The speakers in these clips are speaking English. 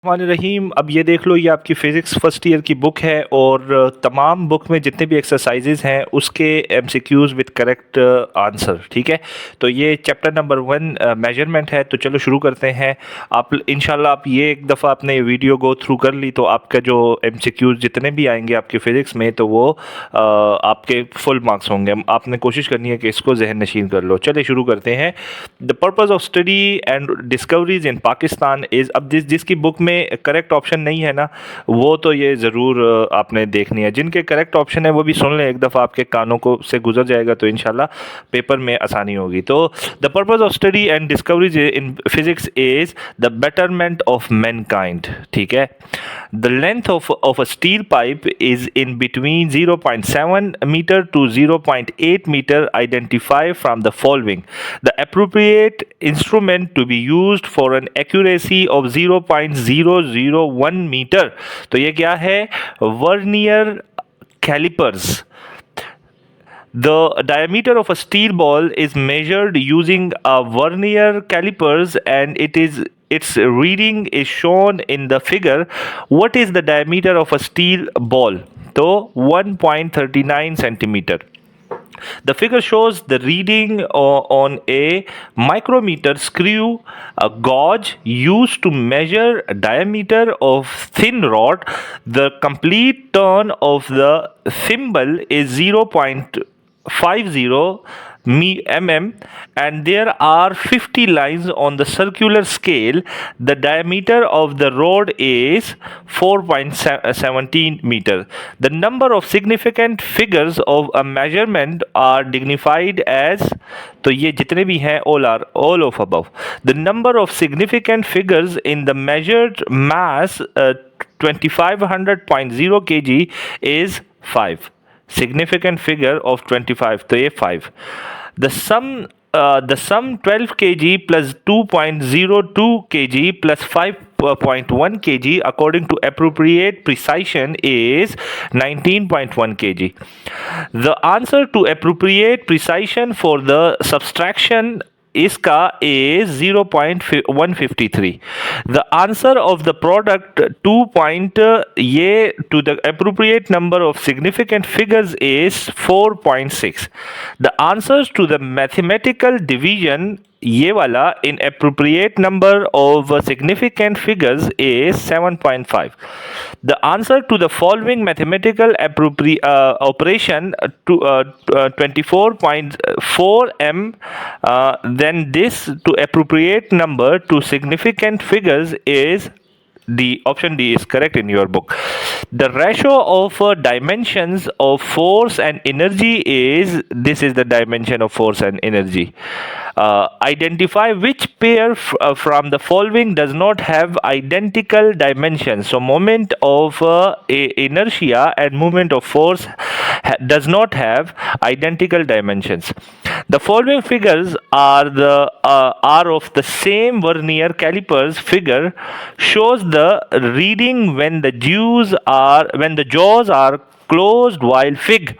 रहीम। अब ये देख लो, ये आपकी फ़िज़िक्स फर्स्ट ईयर की बुक है और तमाम बुक में जितने भी एक्सरसाइजेज हैं उसके एमसीक्यूज़ विद करेक्ट आंसर। ठीक है, तो ये चैप्टर नंबर 1 मेजरमेंट है। तो चलो शुरू करते हैं। आप इंशाल्लाह आप ये एक दफ़ा आपने वीडियो गो थ्रू कर ली तो आपका जो एमसीक्यूज़ जितने भी आएंगे आपके फ़िज़िक्स में तो वो आपके फुल मार्क्स होंगे। आपने कोशिश करनी है कि इसको जहन नशीन कर लो। चलिए शुरू करते हैं। The purpose of study and discoveries in Pakistan is, अब जिसकी बुक में करेक्ट ऑप्शन नहीं है ना, वो तो ये ज़रूर आपने देखनी है। जिनके करेक्ट ऑप्शन है वो भी सुन लें एक दफ़ा, आपके कानों को से गुजर जाएगा तो इंशाल्लाह पेपर में आसानी होगी। तो the purpose of study and discoveries in physics is the betterment of mankind. ठीक है, the length of a steel pipe is in between 0.7 metre to 0.8 metre. Identify from the following the appropriate instrument to be used for an accuracy of 0.001 meter। तो ये क्या है? Vernier callipers. The diameter of a steel ball is measured using a vernier calipers and its reading is shown in the figure. What is the diameter of a steel ball? तो 1.39 centimeter. The figure shows the reading on a micrometer screw, a gauge used to measure diameter of thin rod. The complete turn of the thimble is 0.50 mm, and there are 50 lines on the circular scale. The diameter of the rod is 4.17 meter. The number of significant figures of a measurement are dignified as, तो ये जितने भी हैं all are all of above. The number of significant figures in the measured mass 2500.0 kg is 5. Significant figure of 25, तो ये 5. The sum 12 kg plus 2.02 kg plus 5.1 kg according to appropriate precision is 19.1 kg. The answer to appropriate precision for the subtraction इसका is 0.153. The answer of the product 2 point ये to the appropriate number of significant figures is 4.6. The answers to the mathematical division ये वाला in appropriate number of significant figures is 7.5. The answer to the following mathematical operation to 24.4 m, then this to appropriate number to significant figures is D. Option D is correct in your book. The ratio of dimensions of force and energy is, this is the dimension of force and energy. Identify which pair from the following does not have identical dimensions. So moment of inertia and moment of force does not have identical dimensions. The following figures are of the same vernier calipers. Figure shows the reading when the jaws are closed, while fig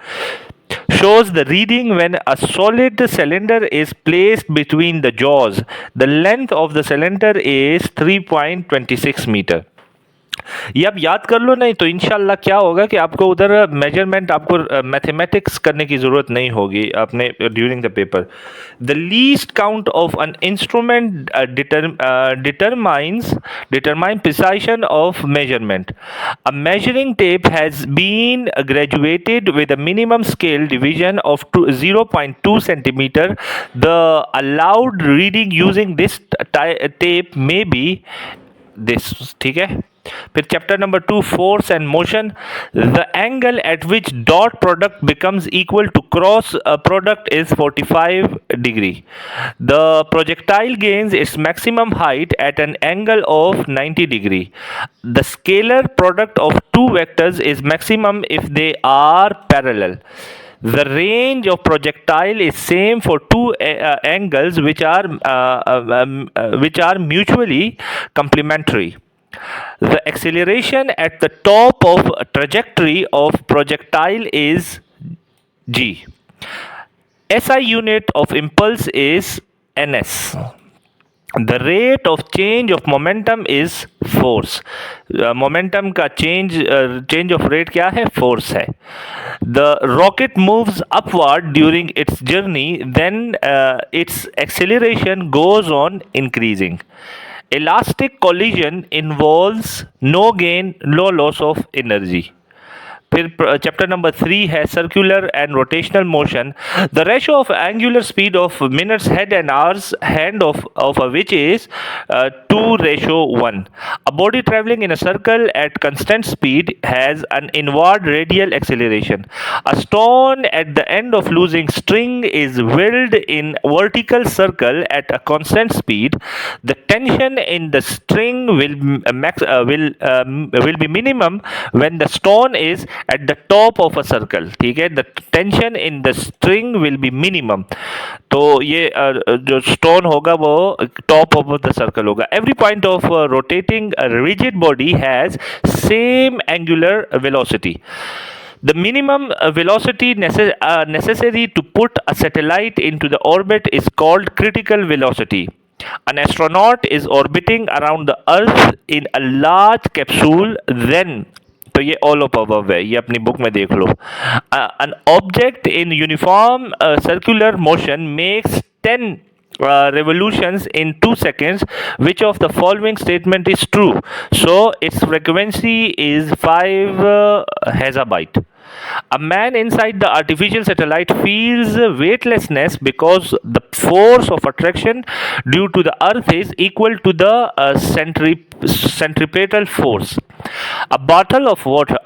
shows the reading when a solid cylinder is placed between the jaws. The length of the cylinder is 3.26 meter. ये आप याद कर लो, नहीं तो इंशाल्लाह क्या होगा कि आपको उधर मेजरमेंट, आपको मैथमेटिक्स करने की ज़रूरत नहीं होगी आपने during the paper. The least count of an instrument determine precision of measurement. A measuring tape has been graduated with a minimum scale division of 0.2 centimeter. The allowed reading using this tape may be this. ठीक है. फिर chapter number 2, force and motion. The angle at which dot product becomes equal to cross product is 45 degree. The projectile gains its maximum height at an angle of 90 degree. The scalar product of two vectors is maximum if they are parallel. The range of projectile is same for two angles which are mutually complementary. The acceleration at the top of trajectory of projectile is g. SI unit of impulse is ns. the rate of change of momentum is force. Momentum का change of rate क्या है? Force है. The rocket moves upward during its journey, then its acceleration goes on increasing. Elastic collision involves no gain, no loss of energy. फिर chapter number 3 है circular and rotational motion. The ratio of angular speed of minutes head and hours hand of which is 2:1. A body traveling in a circle at constant speed has an inward radial acceleration. A stone at the end of losing string is whirled in vertical circle at a constant speed. The tension in the string will be minimum when the stone is at the top of a circle. ठीक है, the tension in the string will be minimum. तो ये जो stone होगा वो top of the circle होगा. Every point of rotating a rigid body has same angular velocity. The minimum velocity necessary to put a satellite into the orbit is called critical velocity. An astronaut is orbiting around the Earth in a large capsule. Then तो ये all of above है, ये अपनी book में देख लो. An object in uniform circular motion makes 10 revolutions in 2 seconds. Which of the following statement is true? So its frequency is 5 hesabyte. A man inside the artificial satellite feels weightlessness because the force of attraction due to the earth is equal to the centripetal force. A bottle of water,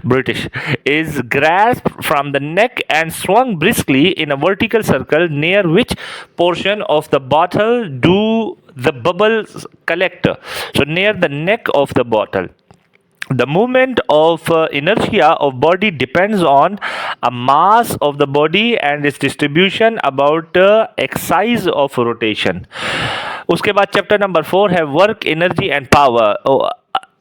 British, is grasped from the neck and swung briskly in a vertical circle. Near which portion of the bottle do the bubbles collect? So near the neck of the bottle. The movement of inertia of body depends on a mass of the body and its distribution about axis of rotation. उसके बाद chapter number 4 है work energy and power.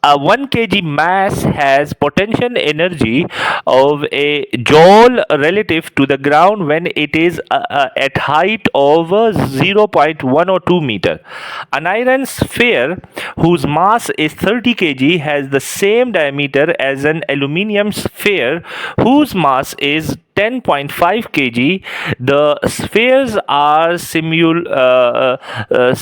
A 1 kg mass has potential energy of a joule relative to the ground when it is at height of 0.102 meter. An iron sphere whose mass is 30 kg has the same diameter as an aluminium sphere whose mass is 10.5 kg. The spheres are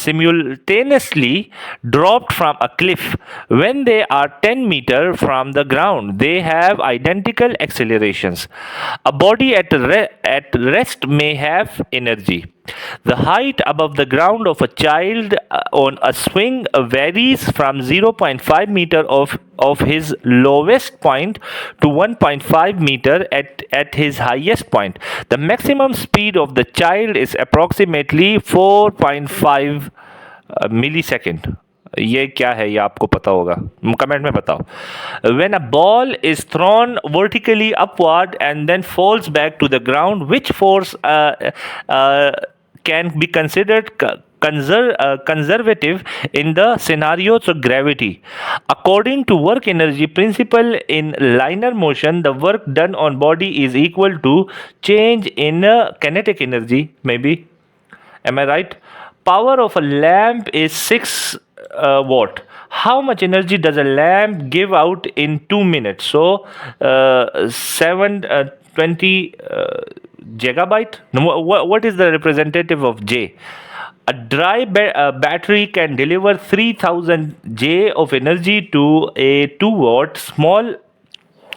simultaneously dropped from a cliff. When they are 10 meter from the ground, they have identical accelerations. A body at rest may have energy. The height above the ground of a child on a swing varies from 0.5 meter of his lowest point to 1.5 meter at his highest point. The maximum speed of the child is approximately 4.5 millisecond. ये क्या है, ये आपको पता होगा, comment में बताओ. When a ball is thrown vertically upward and then falls back to the ground, which force can be considered conservative in the scenarios of gravity? According to work energy principle in linear motion, the work done on body is equal to change in kinetic energy. Maybe, am I right? Power of a lamp is 6 watt. How much energy does a lamp give out in 2 minutes? So 720 gigabyte. No, what is the representative of J? A dry battery can deliver 3000 J of energy to a 2 watt small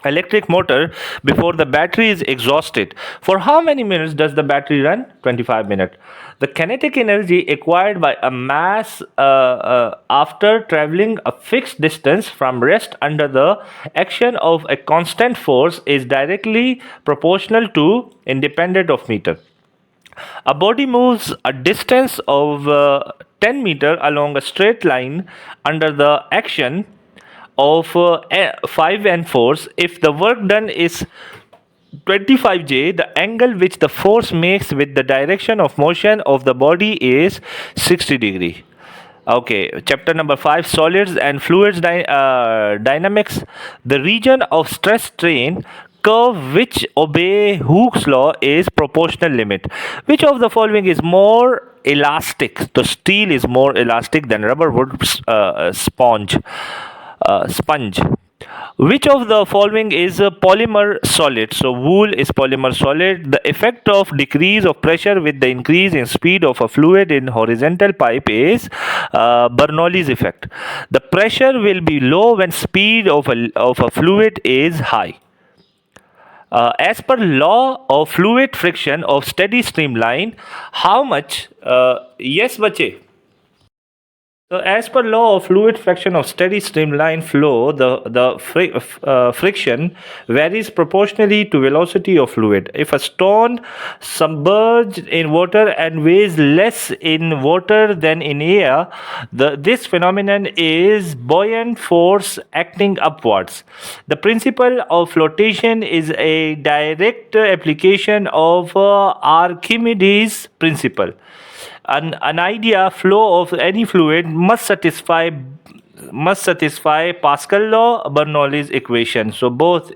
electric motor before the battery is exhausted. For how many minutes does the battery run? 25 minutes. The kinetic energy acquired by a mass after traveling a fixed distance from rest under the action of a constant force is directly proportional to independent of meter. A body moves a distance of 10 meter along a straight line under the action of 5 and force. If the work done is 25J, the angle which the force makes with the direction of motion of the body is 60 degree. Okay, chapter number 5, solids and fluids dynamics. The region of stress strain curve which obey Hooke's law is proportional limit. Which of the following is more elastic. So steel is more elastic than rubber wood sponge. Which of the following is a polymer solid? So wool is polymer solid. The effect of decrease of pressure with the increase in speed of a fluid in horizontal pipe is Bernoulli's effect. The pressure will be low when speed of a fluid is high. As per law of fluid friction of steady streamline, how much? Yes, bache. So, as per law of fluid friction of steady streamline flow, the friction varies proportionally to velocity of fluid. If a stone submerged in water and weighs less in water than in air, this phenomenon is buoyant force acting upwards. The principle of flotation is a direct application of Archimedes' principle. An idea flow of any fluid must satisfy Pascal law, Bernoulli's equation. So both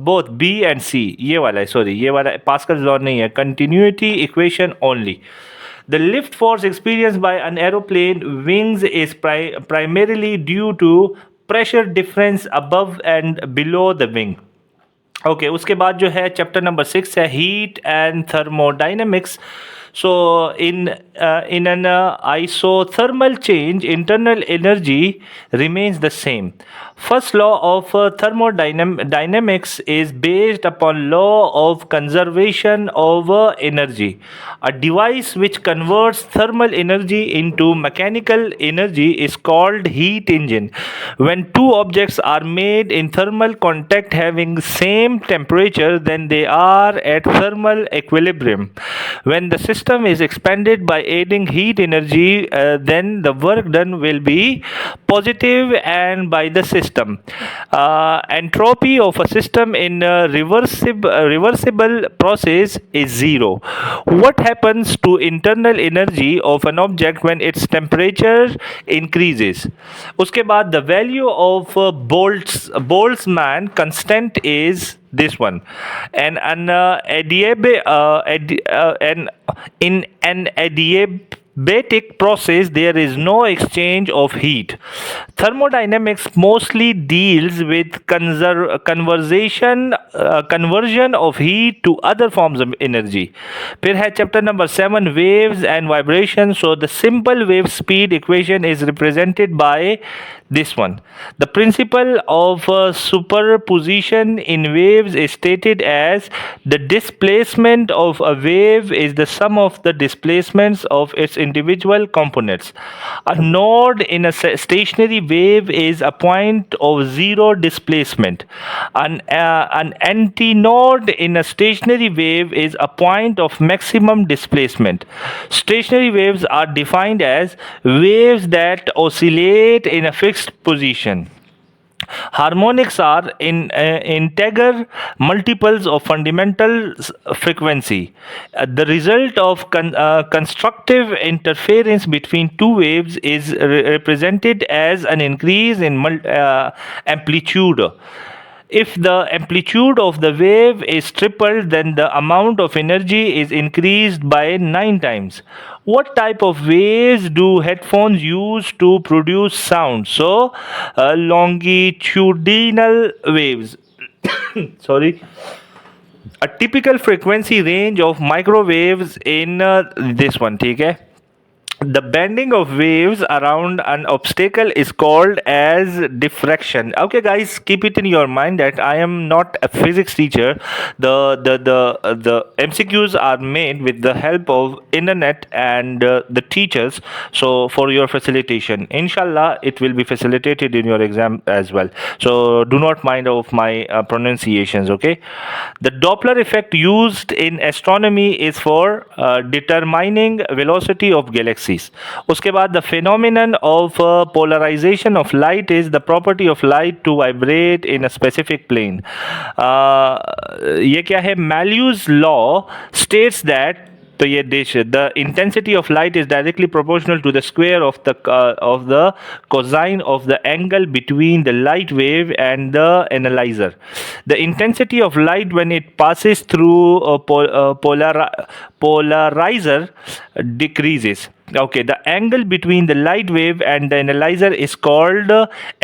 both B and C. ये वाला है, sorry, ये वाला Pascal's law नहीं है, continuity equation only. The lift force experienced by an aeroplane wings is primarily due to pressure difference above and below the wing. Okay उसके बाद जो है चैप्टर नंबर 6 है heat and thermodynamics. So in an isothermal change, internal energy remains the same. First law of thermodynamics is based upon law of conservation of energy. A device which converts thermal energy into mechanical energy is called heat engine. When two objects are made in thermal contact having same temperature, then they are at thermal equilibrium. When the system is expanded by adding heat energy, then the work done will be positive and by the system. Entropy of a system in a reversible process is zero. What happens to internal energy of an object when its temperature increases? उसके बाद the value of Boltzmann constant is this one. And in an adiabatic process there is no exchange of heat. Thermodynamics mostly deals with conversion of heat to other forms of energy. फिर है chapter number 7 waves and vibration. So the simple wave speed equation is represented by this one. The principle of superposition in waves is stated as the displacement of a wave is the sum of the displacements of its individual components. A node in a stationary wave is a point of zero displacement. An antinode in a stationary wave is a point of maximum displacement. Stationary waves are defined as waves that oscillate in a fixed position. Harmonics are integer multiples of fundamental frequency. The result of constructive interference between two waves is represented as an increase in amplitude. If the amplitude of the wave is tripled, then the amount of energy is increased by 9 times. What type of waves do headphones use to produce sound? So, longitudinal waves. Sorry. A typical frequency range of microwaves in this one, ठीक है? The bending of waves around an obstacle is called as diffraction. Okay, guys, keep it in your mind that I am not a physics teacher. The MCQs are made with the help of internet and the teachers. So for your facilitation, inshallah, it will be facilitated in your exam as well. So do not mind of my pronunciations. Okay. The Doppler effect used in astronomy is for determining velocity of galaxies. उसके बाद the phenomenon of polarization of light is the property of light to vibrate in a specific plane. ये क्या है? Malus law states that तो ये this, the intensity of light is directly proportional to the square of the cosine of the angle between the light wave and the analyzer. The intensity of light when it passes through a polarizer decreases. Okay, the angle between the light wave and the analyzer is called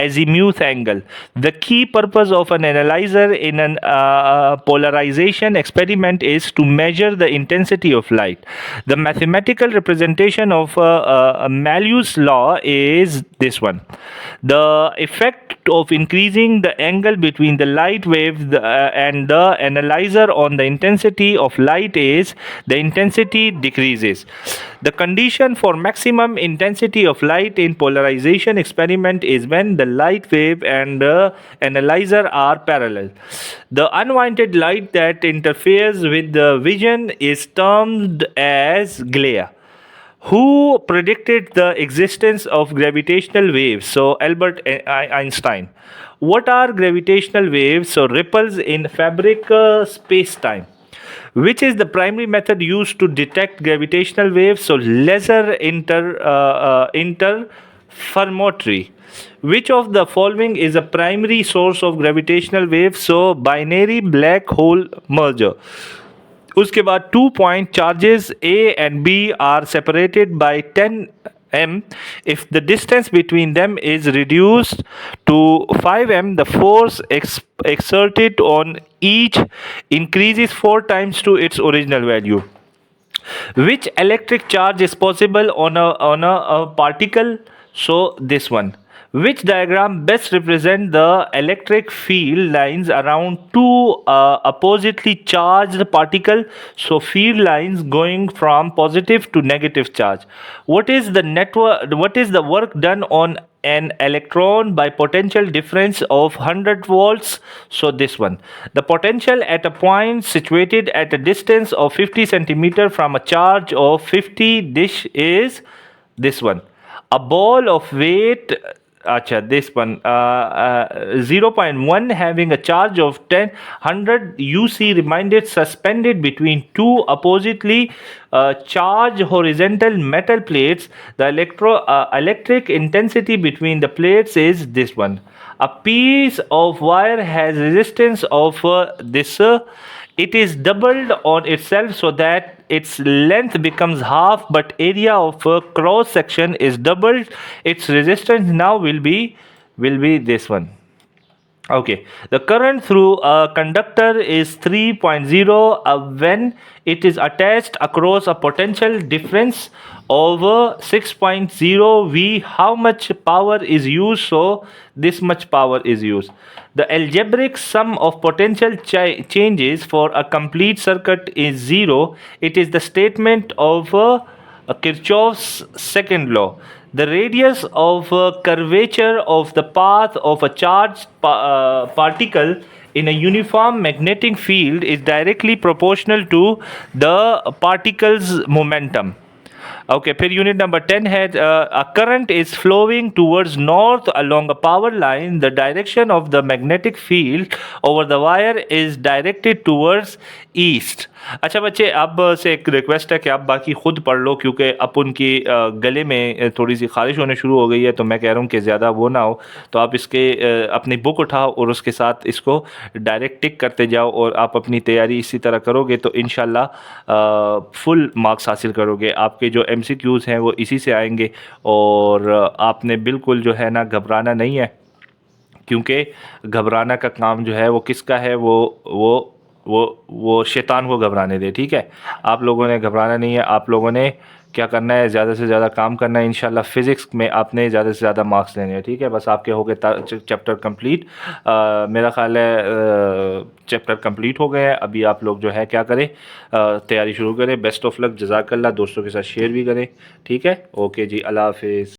azimuth angle. The key purpose of an analyzer in an polarization experiment is to measure the intensity of light. The mathematical representation of Malus law is this one. The effect of increasing the angle between the light wave and the analyzer on the intensity of light is the intensity decreases. The condition for maximum intensity of light in polarization experiment is when the light wave and the analyzer are parallel. The unwanted light that interferes with the vision is termed as glare. Who predicted the existence of gravitational waves? So Albert Einstein. What are gravitational waves? So ripples in fabric space-time. Which is the primary method used to detect gravitational waves? So laser interferometry. Which of the following is a primary source of gravitational waves? So binary black hole merger. उसके बाद 2 point charges A and B are separated by 10 m. If the distance between them is reduced to 5 m, the force exerted on each increases 4 times to its original value. Which electric charge is possible on a particle? So this one. Which diagram best represent the electric field lines around two oppositely charged particle? So field lines going from positive to negative charge. What is the network? What is the work done on an electron by potential difference of 100 volts? So this one. The potential at a point situated at a distance of 50 centimeter from a charge of 50 dish is this one. A ball of weight, this one, 0.1 having a charge of 100 UC remained suspended between two oppositely charged horizontal metal plates. The electric intensity between the plates is this one. A piece of wire has resistance of it is doubled on itself so that its length becomes half, but area of a cross section is doubled. Its resistance now will be this one. Okay, the current through a conductor is 3.0 when it is attached across a potential difference over 6.0 V. How much power is used? So this much power is used. The algebraic sum of potential changes for a complete circuit is 0. It is the statement of Kirchhoff's second law. The radius of curvature of the path of a charged particle in a uniform magnetic field is directly proportional to the particle's momentum. Okay, फिर unit number 10 है a current is flowing towards north along a power line. The direction of the magnetic field over the wire is directed towards east. अच्छा बच्चे, अब से एक request है कि आप बाकी खुद पढ़ लो, क्योंकि अब उनकी गले में थोड़ी सी खारिश होने शुरू हो गई है, तो मैं कह रहा हूँ कि ज़्यादा वो ना हो, तो आप इसके अपनी बुक उठाओ और उसके साथ इसको डायरेक्ट टिक करते जाओ, और आप अपनी तैयारी इसी तरह करोगे तो इंशाल्लाह फुल मार्क्स हासिल करोगे। आपके जो MCQs हैं वो इसी से आएंगे, और आपने बिल्कुल जो है ना घबराना नहीं है, क्योंकि घबराना का काम जो है वो किसका है, वो शैतान को घबराने दे। ठीक है, आप लोगों ने घबराना नहीं है, आप लोगों ने क्या करना है, ज़्यादा से ज़्यादा काम करना है। इंशाल्लाह फ़िज़िक्स में आपने ज़्यादा से ज़्यादा मार्क्स लेने हैं। ठीक है, बस आपके हो गए चैप्टर कंप्लीट। मेरा ख़्याल है चैप्टर कंप्लीट हो गए हैं। अभी आप लोग जो है क्या करें, तैयारी शुरू करें। बेस्ट ऑफ लक, जज़ाकल्लाह। दोस्तों के साथ शेयर भी करें। ठीक है, ओके जी, अल्लाह हाफिज़।